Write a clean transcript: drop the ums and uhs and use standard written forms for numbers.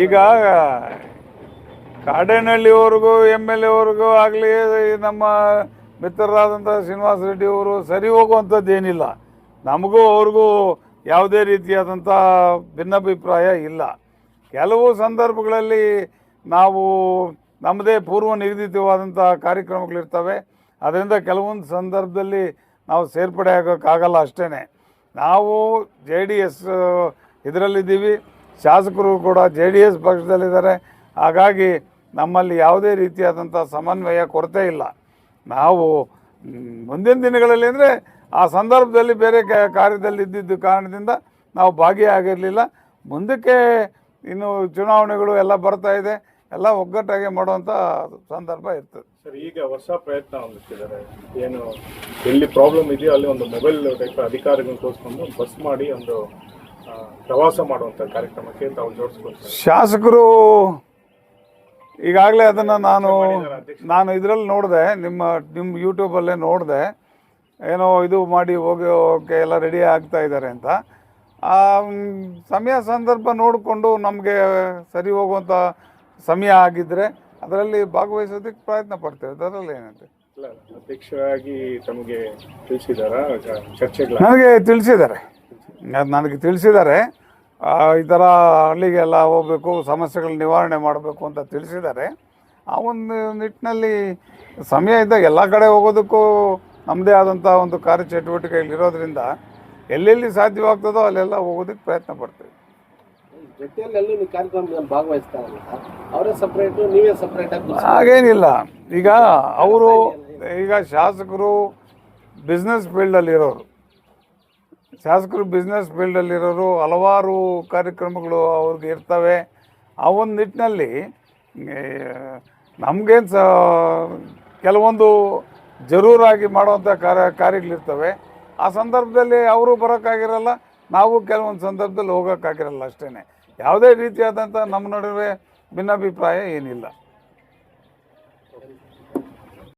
ಈಗ ಕಾಡೇನಹಳ್ಳಿವರೆಗೂ MLA ಆಗಲಿ ನಮ್ಮ ಮಿತ್ರರಾದಂಥ ಶ್ರೀನಿವಾಸ ರೆಡ್ಡಿ ಅವರು ಸರಿ ಹೋಗುವಂಥದ್ದು ಏನಿಲ್ಲ. ನಮಗೂ ಅವ್ರಿಗೂ ಯಾವುದೇ ರೀತಿಯಾದಂಥ ಭಿನ್ನಾಭಿಪ್ರಾಯ ಇಲ್ಲ. ಕೆಲವು ಸಂದರ್ಭಗಳಲ್ಲಿ ನಾವು ನಮ್ಮದೇ ಪೂರ್ವ ನಿಗದಿತವಾದಂಥ ಕಾರ್ಯಕ್ರಮಗಳಿರ್ತವೆ. ಅದರಿಂದ ಕೆಲವೊಂದು ಸಂದರ್ಭದಲ್ಲಿ ನಾವು ಸೇರ್ಪಡೆ ಆಗೋಕ್ಕಾಗಲ್ಲ ಅಷ್ಟೇ. ನಾವು JDS ಇದರಲ್ಲಿದ್ದೀವಿ, ಶಾಸಕರು ಕೂಡ JDS ಪಕ್ಷದಲ್ಲಿದ್ದಾರೆ. ಹಾಗಾಗಿ ನಮ್ಮಲ್ಲಿ ಯಾವುದೇ ರೀತಿಯಾದಂಥ ಸಮನ್ವಯ ಕೊರತೆ ಇಲ್ಲ. ನಾವು ಮುಂದಿನ ದಿನಗಳಲ್ಲಿ ಅಂದರೆ ಆ ಸಂದರ್ಭದಲ್ಲಿ ಬೇರೆ ಕಾರ್ಯದಲ್ಲಿ ಇದ್ದಿದ್ದ ಕಾರಣದಿಂದ ನಾವು ಭಾಗಿಯಾಗಿರಲಿಲ್ಲ. ಮುಂದಕ್ಕೆ ಇನ್ನು ಚುನಾವಣೆಗಳು ಎಲ್ಲ ಬರ್ತಾ ಇದೆ, ಎಲ್ಲ ಒಗ್ಗಟ್ಟಾಗಿ ಮಾಡುವಂಥ ಸಂದರ್ಭ ಇರ್ತದೆ. ಸರ್, ಈಗ ಹೊಸ ಪ್ರಯತ್ನ ಹೊಂದಿಸಿದ್ದಾರೆ. ಏನು ಎಲ್ಲಿ ಪ್ರಾಬ್ಲಮ್ ಇದೆಯೋ ಅಲ್ಲಿ ಒಂದು ಮೊಬೈಲ್ ಟೈಪ್ ಅಧಿಕಾರಿಗಳನ್ನ ತೋರಿಸ್ಕೊಂಡು ಬಸ್ ಮಾಡಿ ಒಂದು ಪ್ರವಾಸ ಮಾಡುವಂಥ ಕಾರ್ಯಕ್ರಮಕ್ಕೆ ತಾವು ಜೋಡಿಸ್ಕೊಳ್ತಾರೆ. ಶಾಸಕರು ಈಗಾಗಲೇ ಅದನ್ನು ನಾನು ಇದರಲ್ಲಿ ನೋಡಿದೆ, ನಿಮ್ಮ ಯೂಟ್ಯೂಬಲ್ಲೇ ನೋಡಿದೆ. ಏನೋ ಇದು ಮಾಡಿ ಹೋಗೋಕ್ಕೆ ಎಲ್ಲ ರೆಡಿ ಆಗ್ತಾ ಇದ್ದಾರೆ ಅಂತ. ಸಮಯ ಸಂದರ್ಭ ನೋಡಿಕೊಂಡು ನಮಗೆ ಸರಿ ಹೋಗುವಂಥ ಸಮಯ ಆಗಿದ್ದರೆ ಅದರಲ್ಲಿ ಭಾಗವಹಿಸೋದಕ್ಕೆ ಪ್ರಯತ್ನ ಪಡ್ತೇವೆ. ಅದರಲ್ಲಿ ಏನಂತೆ ಅಧ್ಯಕ್ಷರಾಗಿ ತಮಗೆ ತಿಳಿಸಿದಾರ ಚರ್ಚೆಗಳು? ನನಗೆ ತಿಳಿಸಿದ್ದಾರೆ. ಈ ಥರ ಹಳ್ಳಿಗೆಲ್ಲ ಹೋಗಬೇಕು, ಸಮಸ್ಯೆಗಳ ನಿವಾರಣೆ ಮಾಡಬೇಕು ಅಂತ ತಿಳಿಸಿದ್ದಾರೆ. ಆ ಒಂದು ನಿಟ್ಟಿನಲ್ಲಿ ಸಮಯ ಇದ್ದಾಗ ಎಲ್ಲ ಕಡೆ ಹೋಗೋದಕ್ಕೂ ನಮ್ಮದೇ ಆದಂಥ ಒಂದು ಕಾರ್ಯಚಟುವಟಿಕೆಗಳಿರೋದ್ರಿಂದ ಎಲ್ಲೆಲ್ಲಿ ಸಾಧ್ಯವಾಗ್ತದೋ ಅಲ್ಲೆಲ್ಲ ಹೋಗೋದಕ್ಕೆ ಪ್ರಯತ್ನ ಪಡ್ತೀವಿ. ಹಾಗೇನಿಲ್ಲ. ಈಗ ಶಾಸಕರು ಬಿಸ್ನೆಸ್ ಫೀಲ್ಡಲ್ಲಿರೋರು ಹಲವಾರು ಕಾರ್ಯಕ್ರಮಗಳು ಅವ್ರಿಗೆ ಇರ್ತವೆ. ಆ ಒಂದು ನಿಟ್ಟಿನಲ್ಲಿ ನಮಗೇನು ಕೆಲವೊಂದು ಜರೂರಾಗಿ ಮಾಡುವಂಥ ಕಾರ್ಯಗಳಿರ್ತವೆ. ಆ ಸಂದರ್ಭದಲ್ಲಿ ಅವರು ಬರೋಕ್ಕಾಗಿರಲ್ಲ, ನಾವು ಕೆಲವೊಂದು ಸಂದರ್ಭದಲ್ಲಿ ಹೋಗೋಕ್ಕಾಗಿರಲ್ಲ ಅಷ್ಟೇ. ಯಾವುದೇ ರೀತಿಯಾದಂಥ ನಮ್ಮ ನಡುವೆ ಭಿನ್ನಾಭಿಪ್ರಾಯ ಏನಿಲ್ಲ.